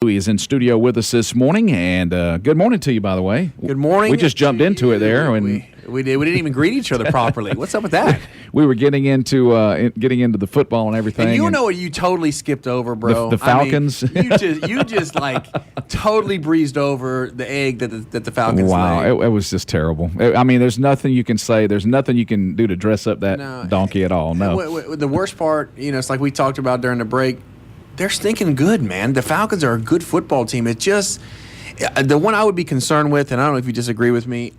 Louie is in studio with us this morning, and good morning to you, by the way. Good morning. We just jumped into it there. We did. We didn't even greet each other properly. What's up with that? We were getting into the football and everything. And know what you totally skipped over, bro? The Falcons. I mean, you just like totally breezed over the egg that the Falcons Wow, laid. it was just terrible. I mean, there's nothing you can say. There's nothing you can do to dress up that donkey at all. No. The worst part, it's like we talked about during the break. They're stinking good, man. The Falcons are a good football team. It just the one I would be concerned with, and I don't know if you disagree with me,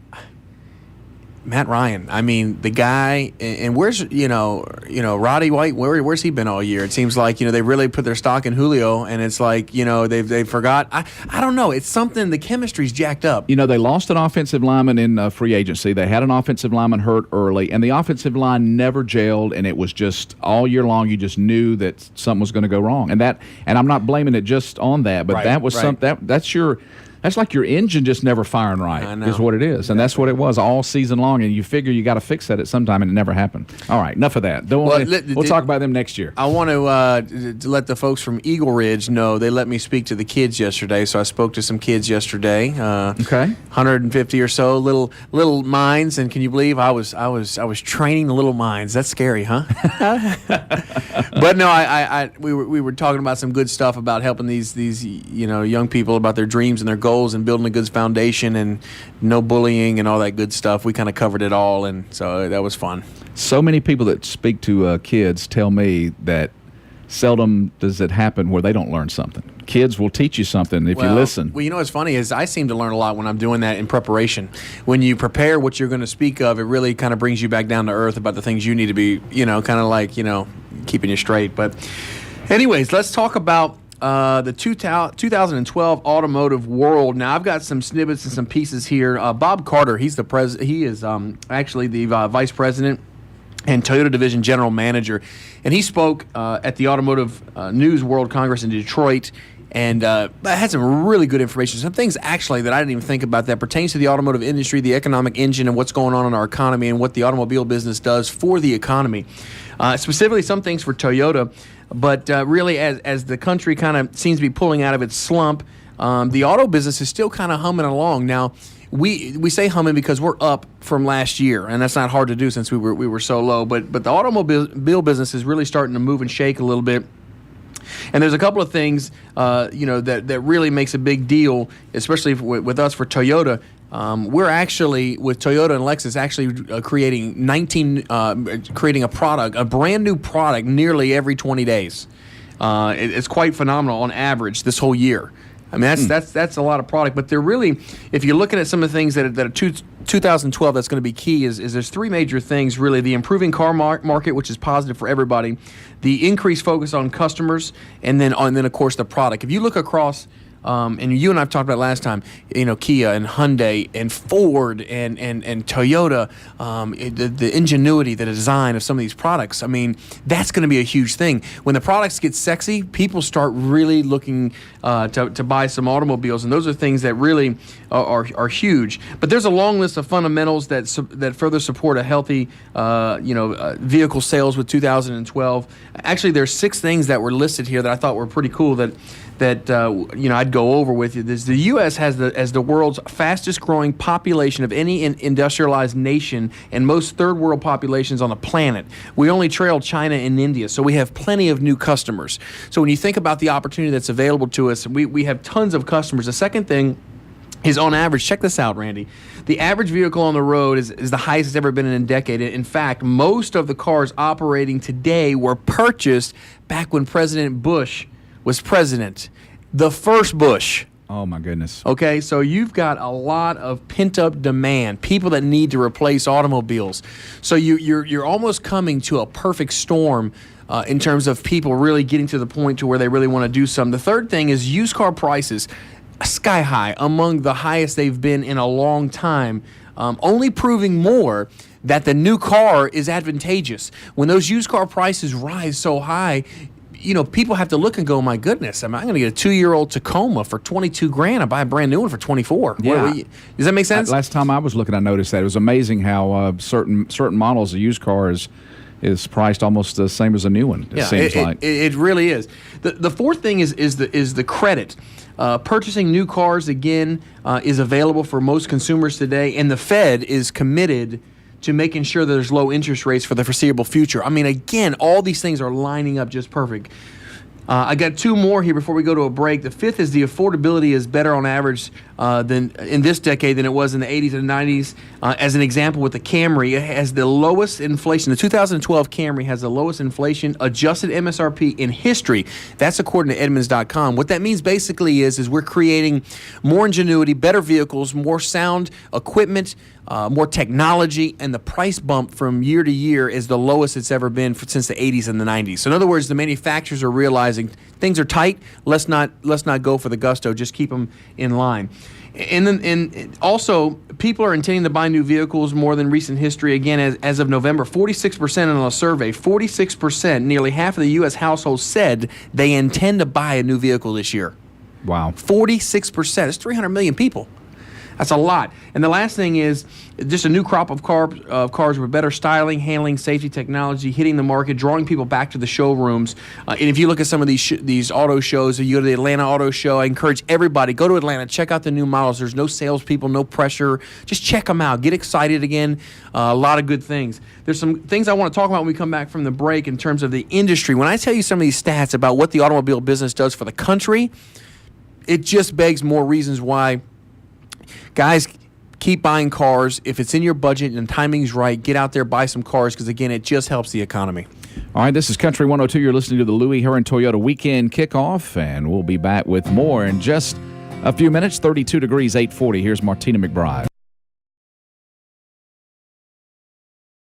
Matt Ryan. I mean, the guy, and where's Roddy White? Where's he been all year? It seems like they really put their stock in Julio, and it's like they forgot. I don't know. It's something. The chemistry's jacked up. They lost an offensive lineman in free agency. They had an offensive lineman hurt early, and the offensive line never gelled. And it was just all year long. You just knew that something was going to go wrong, and I'm not blaming it just on that, but that was something That's like your engine just never firing right, is what it is. And that's what it was all season long. And you figure you got to fix that at some time, and it never happened. All right, enough of that. We'll talk about them next year. I want to let the folks from Eagle Ridge know they let me speak to the kids yesterday. So I spoke to some kids yesterday. Okay. 150 or so little minds. And can you believe I was training the little minds? That's scary, huh? But no, we were talking about some good stuff about helping these young people about their dreams and their goals and building a good foundation and no bullying and all that good stuff. We kind of covered it all, and so that was fun. So many people that speak to kids tell me that seldom does it happen where they don't learn something. Kids will teach you something if you listen. Well, what's funny is I seem to learn a lot when I'm doing that in preparation. When you prepare what you're going to speak of, it really kind of brings you back down to earth about the things you need to be, kind of like, keeping you straight. But anyways, let's talk about the 2012 automotive world. Now, I've got some snippets and some pieces here. Bob Carter, he's the president. He is actually the vice president and Toyota Division General Manager, and he spoke at the Automotive News World Congress in Detroit. And I had some really good information, some things actually that I didn't even think about that pertains to the automotive industry, the economic engine, and what's going on in our economy and what the automobile business does for the economy. Specifically, some things for Toyota, but really as the country kind of seems to be pulling out of its slump, the auto business is still kind of humming along. Now, we say humming because we're up from last year, and that's not hard to do since we were so low. But the automobile business is really starting to move and shake a little bit. And there's a couple of things, that really makes a big deal, especially with us for Toyota. We're actually, with Toyota and Lexus, actually creating a brand new product nearly every 20 days. It's quite phenomenal on average this whole year. I mean, that's a lot of product, but they're really, if you're looking at some of the things that are 2012 that's going to be key is there's three major things, really. The improving car market, which is positive for everybody, the increased focus on customers, and then of course the product. If you look across, and you and I have talked about last time, Kia and Hyundai and Ford and Toyota, the ingenuity, the design of some of these products. I mean, that's going to be a huge thing. When the products get sexy, people start really looking to buy some automobiles, and those are things that really are huge. But there's a long list of fundamentals that further support a healthy, vehicle sales with 2012. Actually, there's 6 things that were listed here that I thought were pretty cool that I'd go over with you. The U.S. has the world's fastest growing population of any industrialized nation and most third world populations on the planet. We only trail China and India, so we have plenty of new customers. So when you think about the opportunity that's available to us, we have tons of customers. The second thing is, on average, check this out, Randy. The average vehicle on the road is the highest it's ever been in a decade. In fact, most of the cars operating today were purchased back when President Bush was president. The first Bush. Oh, my goodness. Okay, so you've got a lot of pent-up demand, people that need to replace automobiles. So you're almost coming to a perfect storm in terms of people really getting to the point to where they really want to do something. The third thing is used car prices, sky high, among the highest they've been in a long time, only proving more that the new car is advantageous. When those used car prices rise so high, people have to look and go, my goodness, am I going to get a 2-year-old Tacoma for $22,000? I buy a brand new one for $24,000. Yeah. Does that make sense? Last time I was looking, I noticed that. It was amazing how certain models of used cars is priced almost the same as a new one. It seems like it really is. The fourth thing is the credit. Purchasing new cars again is available for most consumers today, and the Fed is committed to making sure that there's low interest rates for the foreseeable future. I mean, again, all these things are lining up just perfect. I got two more here before we go to a break. The fifth is the affordability is better on average than in this decade than it was in the 80s and 90s. As an example, with the Camry, it has the lowest inflation. The 2012 Camry has the lowest inflation adjusted MSRP in history. That's according to Edmunds.com. What that means basically is we're creating more ingenuity, better vehicles, more sound equipment, more technology, and the price bump from year to year is the lowest it's ever been since the 80s and the 90s. So in other words, the manufacturers are realizing things are tight. Let's not go for the gusto. Just keep them in line. And also, people are intending to buy new vehicles more than recent history. Again, as of November, 46% in a survey, 46%, nearly half of the U.S. households said they intend to buy a new vehicle this year. Wow. 46%. That's 300 million people. That's a lot. And the last thing is just a new crop of cars with better styling, handling, safety, technology, hitting the market, drawing people back to the showrooms. And if you look at some of these auto shows, or you go to the Atlanta Auto Show, I encourage everybody, go to Atlanta, check out the new models. There's no salespeople, no pressure. Just check them out. Get excited again. A lot of good things. There's some things I want to talk about when we come back from the break in terms of the industry. When I tell you some of these stats about what the automobile business does for the country, it just begs more reasons why. Guys, keep buying cars. If it's in your budget and timing's right, get out there, buy some cars, because, again, it just helps the economy. All right, this is Country 102. You're listening to the Louie, Herron Toyota Weekend Kickoff, and we'll be back with more in just a few minutes. 32 degrees, 840. Here's Martina McBride.